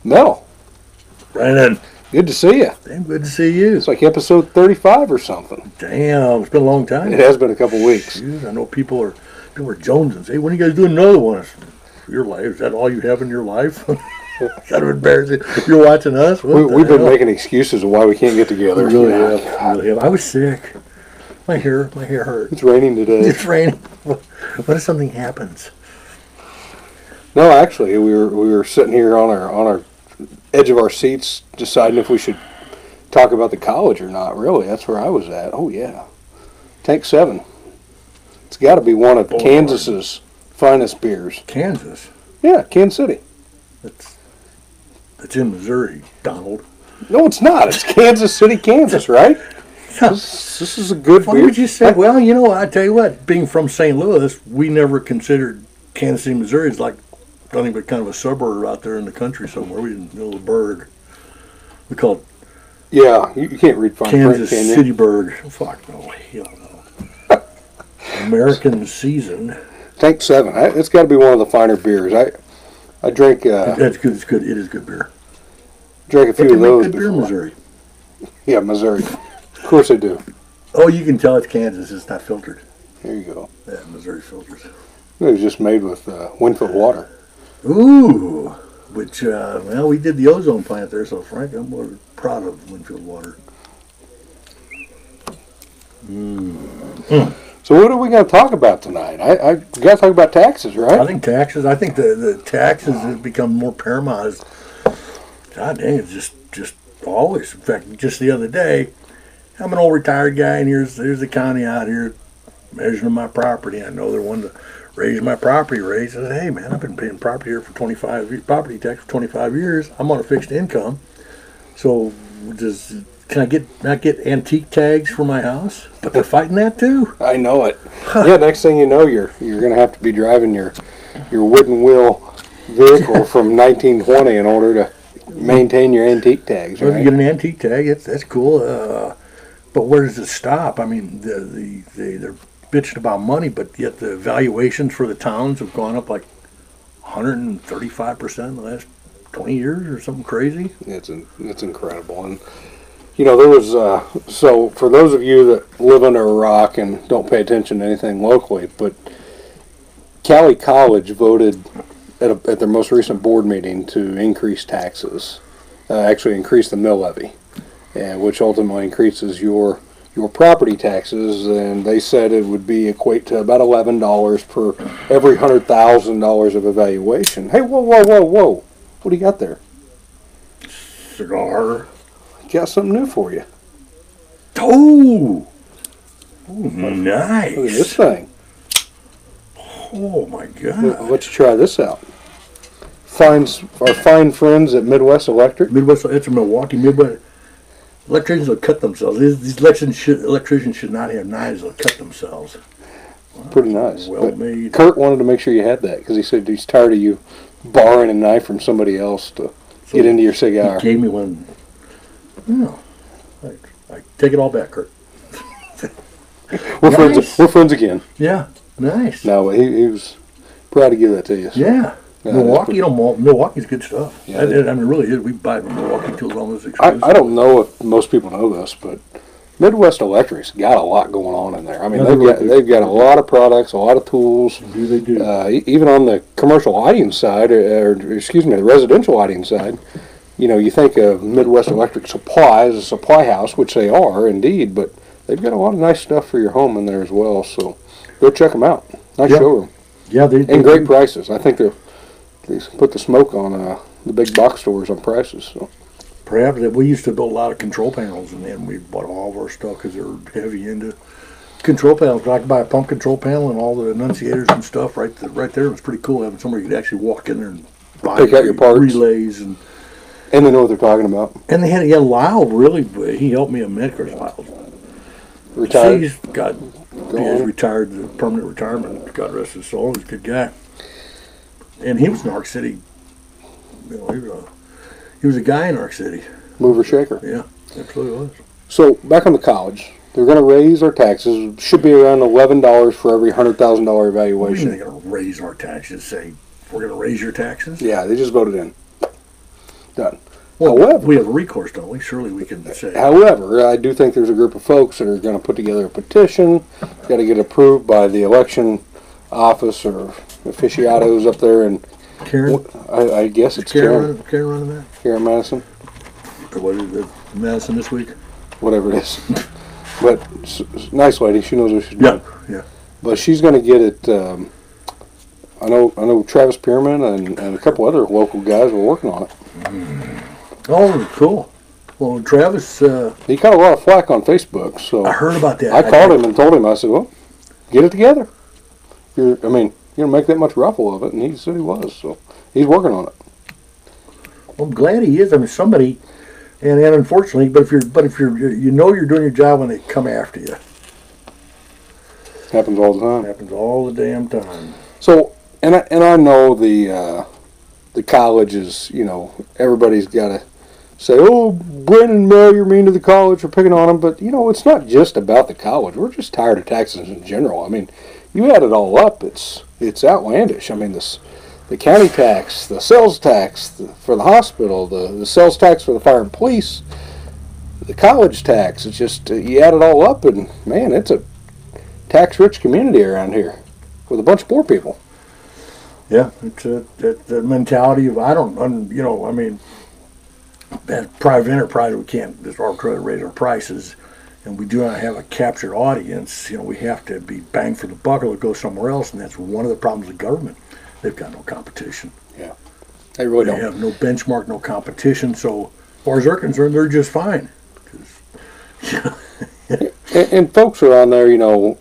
Mel, Brandon, good to see you. damn good to see you. It's like episode 35 or something. Damn, it's been a long time. It has been a couple weeks. Shoot, I know people are jonesing. Say, when are you guys doing another one? Your life, is that all you have in your life? Kind of embarrassing. You're watching us. We've been making excuses of why we can't get together. We really have. I was sick. My hair hurt. It's raining today. It's raining. What if something happens? No, actually, we were sitting here on our edge of our seats, deciding if we should talk about the college or not. Really, that's where I was at. Oh yeah, Tank 7. It's got to be one of Kansas's finest beers. Kansas. Yeah, Kansas City. That's in Missouri, Donald. No, it's not. It's Kansas City, Kansas, right? This is a good Why beer. would you say? Well, you know, I tell you what. Being from St. Louis, we never considered Kansas City, Missouri, as like nothing but kind of a suburb out there in the country somewhere. We didn't know the bird. We called it Yeah, you can't read fine print, Kansas can you? City bird. Fuck no, hell no. American season. Tank 7. It's got to be one of the finer beers. I drink. That's good. It's good. It is good beer. Drank a But few they of make those good beer in before. Missouri. Yeah, Missouri. Of course they do. Oh, you can tell it's Kansas. It's not filtered. There you go. Yeah, Missouri filters. It was just made with Winfield water. Ooh, which well, we did the ozone plant there, so Frank, I'm more proud of Winfield water. So what are we going to talk about tonight? I got to talk about taxes, right? I think taxes. I think the taxes has become more paramount. God dang, it's just always. In fact, just the other day, I'm an old retired guy, and here's the county out here measuring my property. I know they're wanting to raise my property rate. I said, hey man, I've been paying property here for 25 years, property tax for 25 years. I'm on a fixed income, so can I not get antique tags for my house? But they're fighting that too. I know it. Yeah, next thing you know, you're going to have to be driving your wooden wheel vehicle from 1920 in order to maintain your antique tags, Well, if right? you get an antique tag, that's cool. But where does it stop? I mean, they're bitching about money, but yet the valuations for the towns have gone up like 135% in the last 20 years or something crazy. It's incredible. And, you know, there was, so for those of you that live under a rock and don't pay attention to anything locally, but Cowley College voted at their most recent board meeting to increase taxes, actually increase the mill levy, which ultimately increases your property taxes, and they said it would equate to about $11 per every $100,000 of evaluation. Hey, whoa! What do you got there? Cigar. Got something new for you. Oh, nice. Look at this thing. Oh my God. I'll let you try this out. Our fine friends at Midwest Electric. Midwest, it's a Milwaukee Midwest. Electricians will cut themselves. These electricians should not have knives. They'll cut themselves. Pretty nice. Well But made. Kurt wanted to make sure you had that because he said he's tired of you borrowing a knife from somebody else to get into your cigar. He gave me one. No, I take it all back, Kurt. We're friends. Nice. We're friends again. Yeah, nice. No, he was proud to give that to you. So. Yeah. Yeah, Milwaukee, Milwaukee's good stuff. Yeah, I mean, really is. We buy Milwaukee tools almost I exclusively. don't know if most people know this, but Midwest Electric's got a lot going on in there. I mean, Yeah, they've got a lot of products, a lot of tools. Do they do? Even on the commercial lighting side, the residential lighting side, you know, you think of Midwest Electric Supply as a supply house, which they are indeed, but they've got a lot of nice stuff for your home in there as well. So go check them out. Nice Yeah. showroom Yeah, they and great do. prices. I think they put the smoke on the big box stores on prices. So. Perhaps we used to build a lot of control panels, and then we bought all of our stuff because they were heavy into control panels. I could buy a pump control panel and all the enunciators and stuff right there. It was pretty cool having somebody who could actually walk in there and buy Pick out your parts. relays and They know what they're talking about. they had Lyle really. He helped me a minute because Lyle. Retired. He's retired, the permanent retirement. God rest his soul. He's a good guy. And he was in Ark City. You know, he was a guy in Ark City. Mover shaker. Yeah, absolutely was. So back on the college, they're going to raise our taxes. Should be around $11 for every $100,000 What are evaluation. they going to raise our taxes? Say we're going to raise your taxes? Yeah, they just voted in. Done. Well, However, we have recourse, don't we? Surely we can say. However, I do think there's a group of folks that are going to put together a petition. Got to get approved by the election office or aficionados up there, and Karen? I guess it's Karen running that? Karen Madison, Or what is it? Madison this week? whatever it is. But nice lady, she knows what she's doing. Yeah. But she's going to get it. I know Travis Pierman and a couple other local guys were working on it. Oh, cool. Well, Travis, He got a lot of flack on Facebook, so I heard about that. I called him and told him. I said, "Well, get it together. You're gonna make that much ruffle of it," and he said he was. So he's working on it. Well, I'm glad he is. I mean, somebody, and unfortunately, but if you're you know you're doing your job when they come after you. Happens all the time. Happens all the damn time. So, and I know the college is, everybody's got to say, "Oh, Brandon and Mel, you're mean to the college, you're picking on them." But it's not just about the college. We're just tired of taxes in general. I mean, you add it all up, it's outlandish. I mean, the county tax, the sales tax for the hospital, the sales tax for the fire and police, the college tax. It's just you add it all up, and man, it's a tax-rich community around here with a bunch of poor people. Yeah, it's the mentality of I mean, as private enterprise, we can't just arbitrarily raise our prices, and we do not have a captured audience. We have to be bang for the buck or go somewhere else, and that's one of the problems with government. They've got no competition. Yeah, they really They don't. have no benchmark, no competition. So, as far as they're concerned, they're just fine. And folks are on there,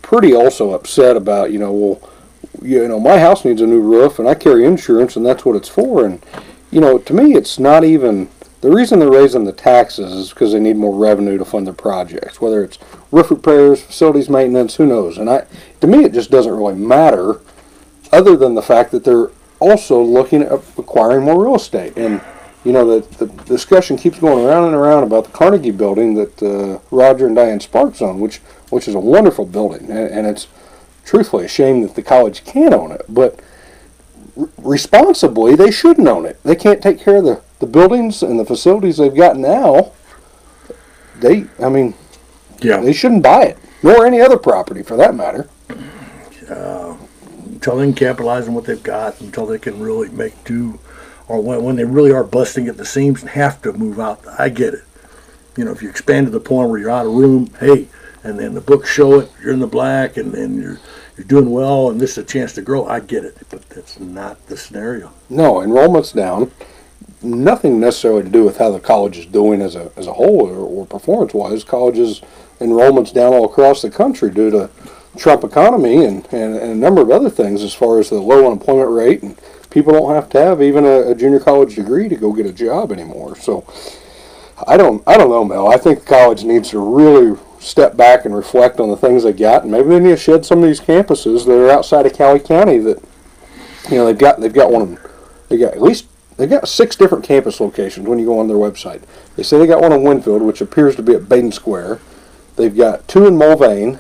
pretty also upset about, my house needs a new roof, and I carry insurance, and that's what it's for. And, to me, it's not even, the reason they're raising the taxes is because they need more revenue to fund their projects, whether it's roof repairs, facilities maintenance, who knows. And to me, it just doesn't really matter, other than the fact that they're also looking at acquiring more real estate. And, the discussion keeps going around and around about the Carnegie building that Roger and Diane Sparks own, which is a wonderful building, and it's truthfully a shame that the college can't own it, but responsibly they shouldn't own it. They can't take care of the buildings and the facilities they've got now. They shouldn't buy it, nor any other property for that matter. Until they can capitalize on what they've got, until they can really make do, or when they really are busting at the seams and have to move out. I get it. If you expand to the point where you're out of room, hey, and then the books show it, you're in the black, and then you're doing well, and this is a chance to grow. I get it, but that's not the scenario. No, enrollment's down. Nothing necessarily to do with how the college is doing as a whole or performance-wise. Colleges enrollment's down all across the country due to Trump economy and a number of other things as far as the low unemployment rate, and people don't have to have even a junior college degree to go get a job anymore. So I don't know, Mel. I think the college needs to really step back and reflect on the things they got, and maybe they need to shed some of these campuses that are outside of Cowley County that they've got one. They've got 6 different campus locations when you go on their website. They say they got one in Winfield, which appears to be at Baden Square. They've got 2 in Mulvane,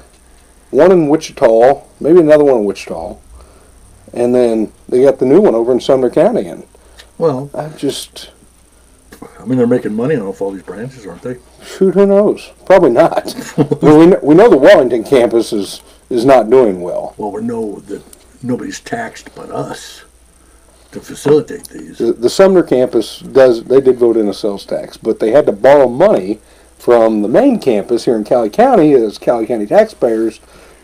1 in Wichita, maybe another one in Wichita, and then they got the new one over in Sumner County. And Well, they're making money off all these branches, aren't they? Shoot, who knows? Probably not. we know the Wellington campus is not doing well. Well, we know that nobody's taxed but us to facilitate these. The Sumner campus did vote in a sales tax, but they had to borrow money from the main campus here in Cowley County as Cowley County taxpayers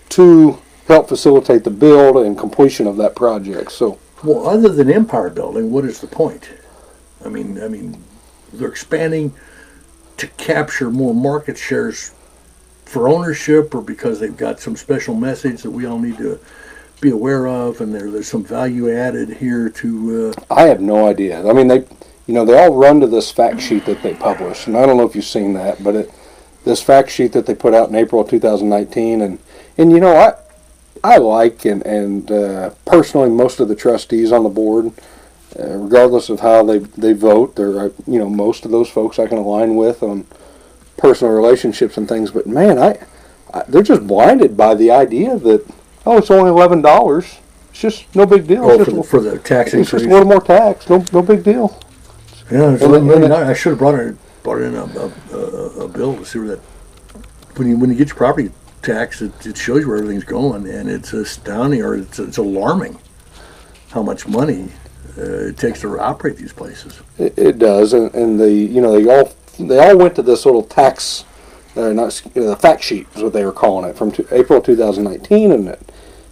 to help facilitate the build and completion of that project. So, well, other than Empire Building, what is the point? I mean, they're expanding to capture more market shares for ownership, or because they've got some special message that we all need to be aware of, and there's some value added here to. I have no idea. I mean, they all run to this fact sheet that they publish, and I don't know if you've seen that, but this fact sheet that they put out in April of 2019, and I like and personally most of the trustees on the board, regardless of how they vote, they're most of those folks I can align with on personal relationships and things. But man, they're just blinded by the idea that it's only $11. It's just no big deal. Oh, for the tax it's increase. just a little more tax. No big deal. Yeah, it's $11 million. I should have brought in a bill to see where that. When you get your property tax, it shows you where everything's going, and it's astounding, or it's alarming, how much money it takes to operate these places. It does, and they all went to this little tax, the fact sheet is what they were calling it, from April 2019, and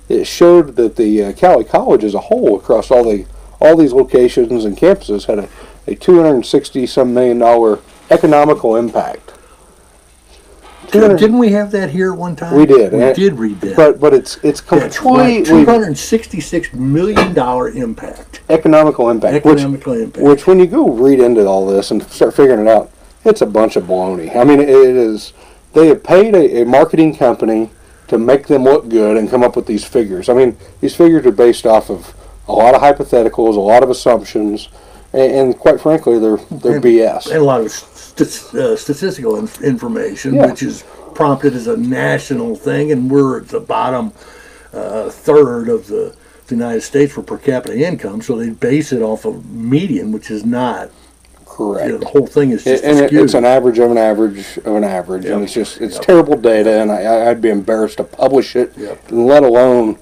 it showed that the Cowley College as a whole, across all these locations and campuses, had a $260-some million economical impact. Didn't we have that here at one time? We did. We did read that. But it's completely $266 million impact. Economical impact. Which when you go read into all this and start figuring it out, it's a bunch of baloney. I mean, it is. They have paid a marketing company to make them look good and come up with these figures. I mean, these figures are based off of a lot of hypotheticals, a lot of assumptions, and quite frankly, they're BS. And a lot of statistical information, which is prompted as a national thing, and we're at the bottom third of the United States for per capita income, so they base it off of median, which is not correct. The whole thing is just it's an average of an average of an average, and it's terrible data, and I'd be embarrassed to publish it, let alone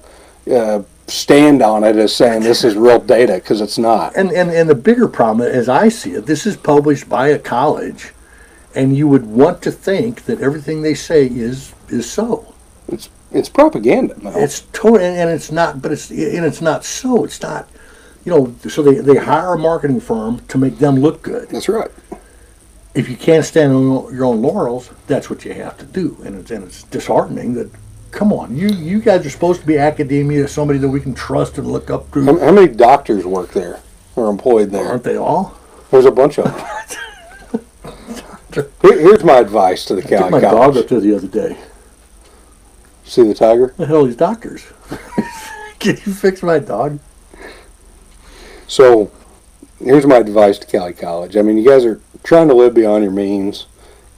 stand on it as saying this is real data, because it's not. And the bigger problem, as I see it, this is published by a college, and you would want to think that everything they say is so. It's propaganda, Mel. It's totally, and it's not. But it's not so. It's not. So they hire a marketing firm to make them look good. That's right. If you can't stand on your own laurels, that's what you have to do, and it's disheartening that. Come on, you guys are supposed to be academia, somebody that we can trust and look up to. How many doctors work there or employed there? Aren't they all? There's a bunch of them. Here's my advice to the Cowley College. I took my dog up there the other day. See the tiger? The hell, these doctors. Can you fix my dog? So, here's my advice to Cowley College. I mean, you guys are trying to live beyond your means.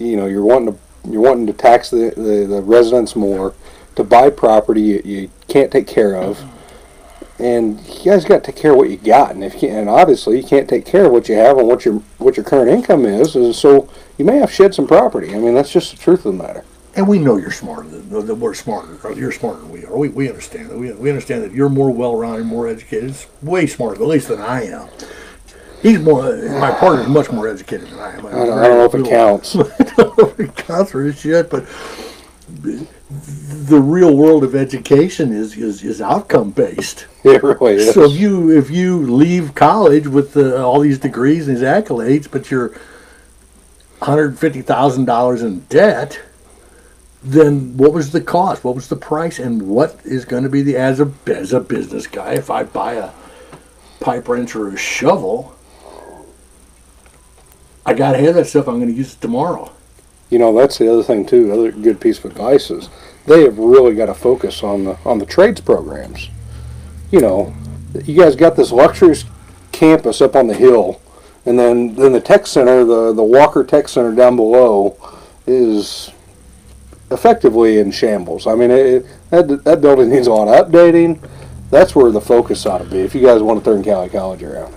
You're wanting to tax the residents more, to buy property you can't take care of, and you guys got to take care of what you got. And and obviously you can't take care of what you have and what your current income is, so you may have to shed some property. I mean, that's just the truth of the matter. And we know you're smarter than we're smarter. You're smarter than we are. We understand that. We understand that you're more well-rounded, more educated. It's way smarter, at least than I am. He's my partner's much more educated than I am. I don't know if it counts. I don't know if it counts for his shit, but the real world of education is outcome based. It really is. So if you leave college with all these degrees and these accolades, but you're $150,000 in debt, then what was the cost? What was the price? And what is going to be as a business guy, if I buy a pipe wrench or a shovel, I got to have that stuff. I'm going to use it tomorrow. That's the other thing too. Another good piece of advice is they have really got to focus on the trades programs. You guys got this luxurious campus up on the hill, and then the tech center, the Walker Tech Center down below, is effectively in shambles. I mean, that building needs a lot of updating. That's where the focus ought to be if you guys want to turn Cowley College around.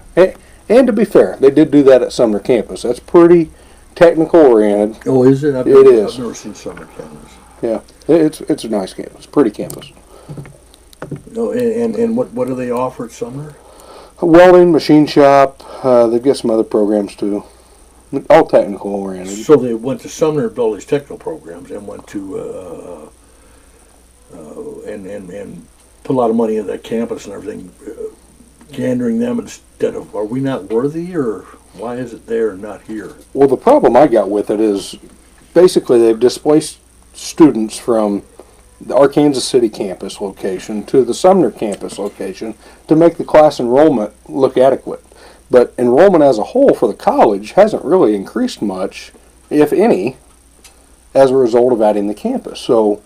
And to be fair, they did do that at Sumner campus. That's pretty technical oriented. Oh, is it? I've never seen Sumner campus. Yeah, it's a nice campus, pretty campus. Oh, and what do they offer at Sumner? A welding, machine shop. They've got some other programs too. All technical oriented. So they went to Sumner to build these technical programs and went to and put a lot of money into that campus and everything, gandering them instead of, are we not worthy, or why is it there and not here? Well, the problem I got with it is basically they've displaced students from the Arkansas City campus location to the Sumner campus location to make the class enrollment look adequate. But enrollment as a whole for the college hasn't really increased much, if any, as a result of adding the campus. So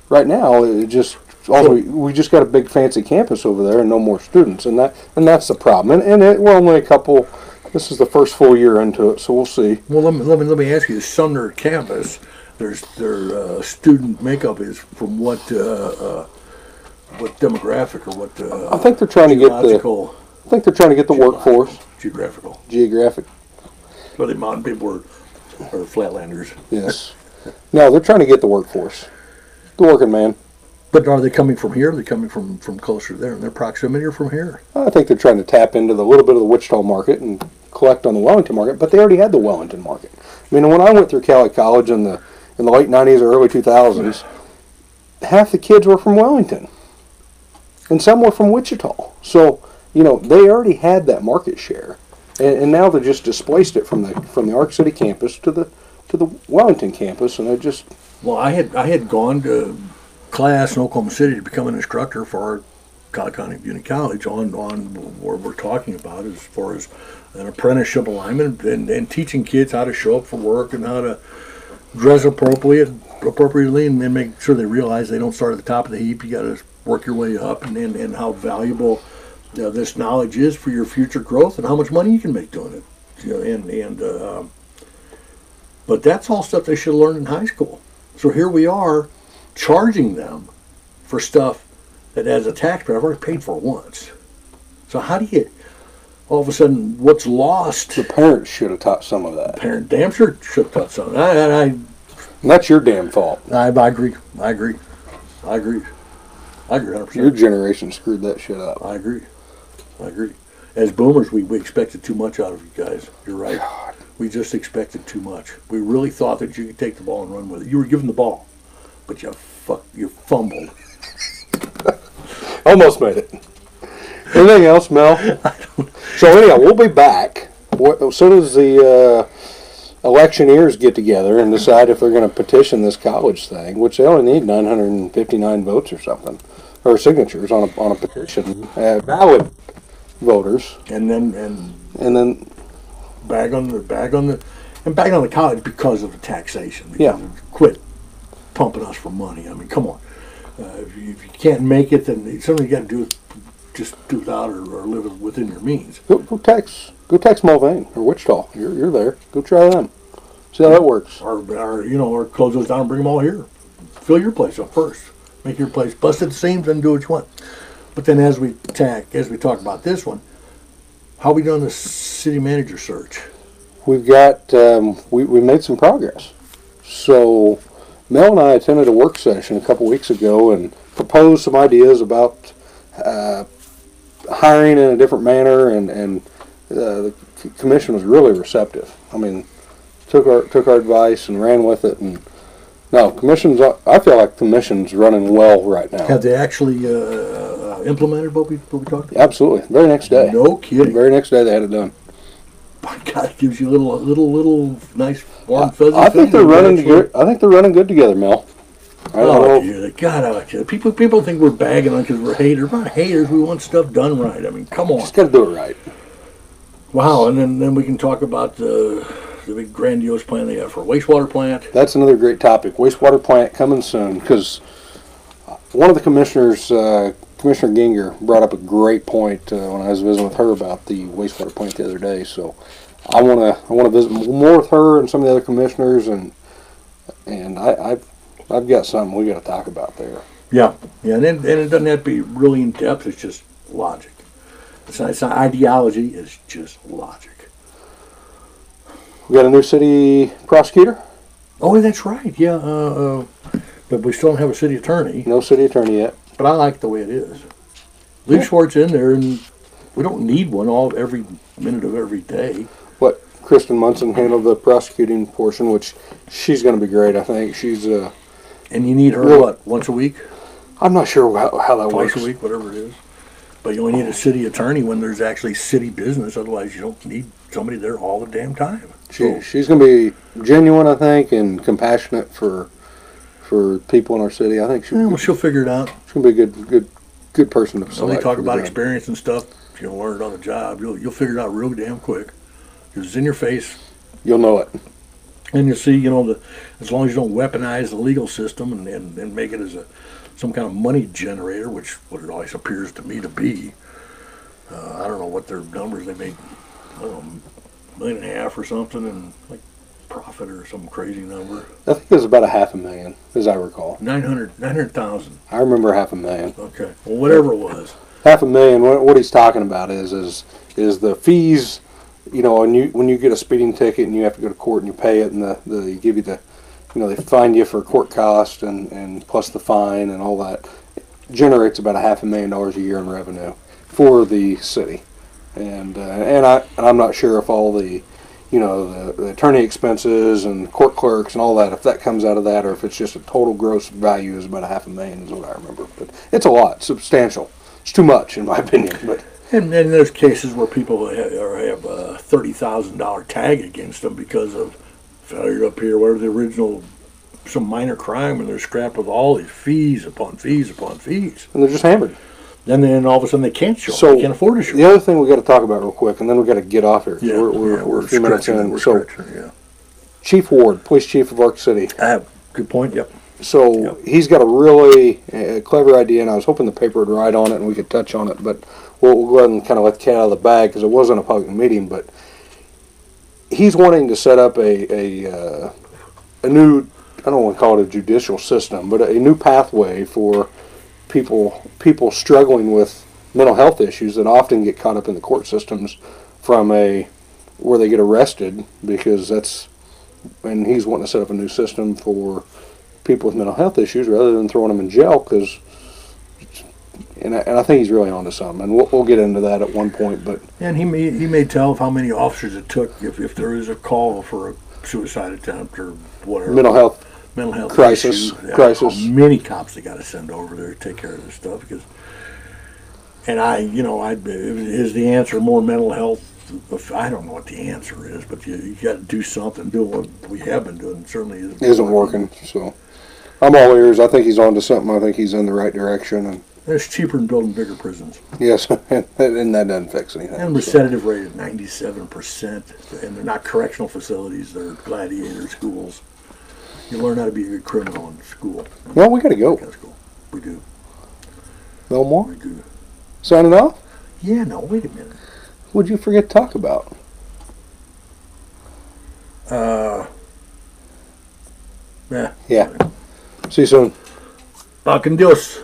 right now, we just got a big fancy campus over there and no more students, and that's the problem. And we're only a couple. This is the first full year into it, so we'll see. Well, let me ask you: the Sumner campus, their student makeup is from what demographic or what? I think they're trying to get the. I think they're trying to get the workforce. Geographic. Or the mountain people are flatlanders. Yes. No, they're trying to get the workforce, the working man. But are they coming from here? Or are they coming from closer there in their proximity, or from here? I think they're trying to tap into the little bit of the Wichita market and collect on the Wellington market, but they already had the Wellington market. I mean, when I went through Cowley College in the late 90s or early 2000s, half the kids were from Wellington, and some were from Wichita. So, you know, they already had that market share, and now they just displaced it from the Ark City campus to the Wellington campus, and it just. Well, I had gone to class in Oklahoma City to become an instructor for our Cowley Community College on what we're talking about as far as an apprenticeship alignment and teaching kids how to show up for work and how to dress appropriately and then make sure they realize they don't start at the top of the heap. You got to work your way up, and how valuable this knowledge is for your future growth and how much money you can make doing it. You know, but that's all stuff they should have learned in high school. So here we are charging them for stuff that as a taxpayer I've already paid for once. So how do you, all of a sudden, what's lost? The parents should have taught some of that. Parent damn sure should have taught some. And that's your damn fault. I agree 100%. Your generation screwed that shit up. I agree. As boomers, we expected too much out of you guys. You're right. God. We just expected too much. We really thought that you could take the ball and run with it. You were given the ball, but you fumbled. Almost made it. Anything else, Mel? So anyhow, we'll be back. As soon as the electioneers get together and decide if they're going to petition this college thing, which they only need 959 votes or something, or signatures on a petition, valid voters, and then bag on the college because of the taxation. Yeah. Quit pumping us for money. I mean, come on. If you can't make it, then something you got to do is just do without or live within your means. Go tax Mulvane or Wichita. You're there. Go try them. See how that works. Or close those down and bring them all here. Fill your place up first. Make your place bust at the seams and do what you want. But then as we talk about this one, how are we doing the city manager search? We've got we made some progress. So Mel and I attended a work session a couple weeks ago and proposed some ideas about hiring in a different manner, and the commission was really receptive. I mean, took our advice and ran with it. And no, I feel like commission's running well right now. Have they actually implemented what we talked about? Absolutely. Very next day. No kidding. Very next day they had it done. My God, it gives you a little nice warm fuzzy. I think they're running good. I think they're running good together, Mel. God, people think we're bagging on because we're haters. We're not haters. We want stuff done right. I mean, come on. Just got to do it right. Wow, and then we can talk about the big grandiose plan they have for a wastewater plant. That's another great topic. Wastewater plant coming soon, because one of the commissioners, Commissioner Ginger, brought up a great point when I was visiting with her about the wastewater plant the other day. So I want to visit more with her and some of the other commissioners, and I've got something we got to talk about there. Yeah, and it doesn't have to be really in depth. It's just logic. It's not ideology. It's just logic. We got a new city prosecutor. Oh, that's right. Yeah, but we still don't have a city attorney. No city attorney yet. But I like the way it is. Leave Schwartz in there, and we don't need one every minute of every day. What, Kristen Munson handled the prosecuting portion, which she's going to be great. I think she's. And you need her once a week? I'm not sure how that works. Twice a week, whatever it is. But you only need a city attorney when there's actually city business. Otherwise, you don't need somebody there all the damn time. She's going to be genuine, I think, and compassionate for people in our city. I think she'll figure it out. She's going to be a good person to select. When they talk about experience and stuff, you'll learn it on the job. You'll figure it out real damn quick. Because it's in your face. You'll know it. And you'll see, as long as you don't weaponize the legal system and make it as some kind of money generator, which what it always appears to me to be. I don't know what their numbers they made. I don't know, $1.5 million or something, and like profit or some crazy number. I think it was about $500,000, as I recall. 900,000. I remember $500,000. Okay, well, whatever it was. $500,000. What he's talking about is the fees you know, when you get a speeding ticket and you have to go to court and you pay it, and they give you the, you know, they fine you for court cost and plus the fine and all that, generates about $500,000 a year in revenue for the city. And I'm not sure if all the, you know, the attorney expenses and court clerks and all that, if that comes out of that, or if it's just a total gross value is about $500,000 is what I remember. But it's a lot, substantial. It's too much in my opinion. But And there's cases where people have a $30,000 tag against them because of failure up here, whatever the original, some minor crime, and they're scrapped with all these fees upon fees upon fees. and they're just hammered. Then all of a sudden they can't show. So They can't afford to show. the other thing we got to talk about real quick, and then we got to get off here. 'Cause we're a few minutes in. So Chief Ward, Police Chief of Ark City. I have good point. Yep. So he's got a really clever idea, and I was hoping the paper would write on it and we could touch on it, but we'll go ahead and kind of let the cat out of the bag because it wasn't a public meeting. But he's wanting to set up a new, I don't want to call it a judicial system, but a new pathway for people struggling with mental health issues that often get caught up in the court systems from where they get arrested, because and he's wanting to set up a new system for people with mental health issues rather than throwing them in jail, because and I think he's really onto something, and we'll get into that at one point. But And he may tell of how many officers it took if there is a call for a suicide attempt or whatever. mental health crisis. issue, how many cops they got to send over there to take care of this stuff. Because, and is the answer more mental health? I don't know what the answer is, but you got to do something. Do what we have been doing. Certainly isn't working. So I'm all ears. I think he's onto something. I think he's in the right direction, and it's cheaper than building bigger prisons. yes, and that doesn't fix anything. And recidivism rate is 97%, and they're not correctional facilities; they're gladiator schools. You learn how to be a good criminal in school. Well, we got to go. School. We do. Mell More? We do. Signing off? Yeah, no, wait a minute. What'd you forget to talk about? Yeah. Yeah. See you soon. Con Dios.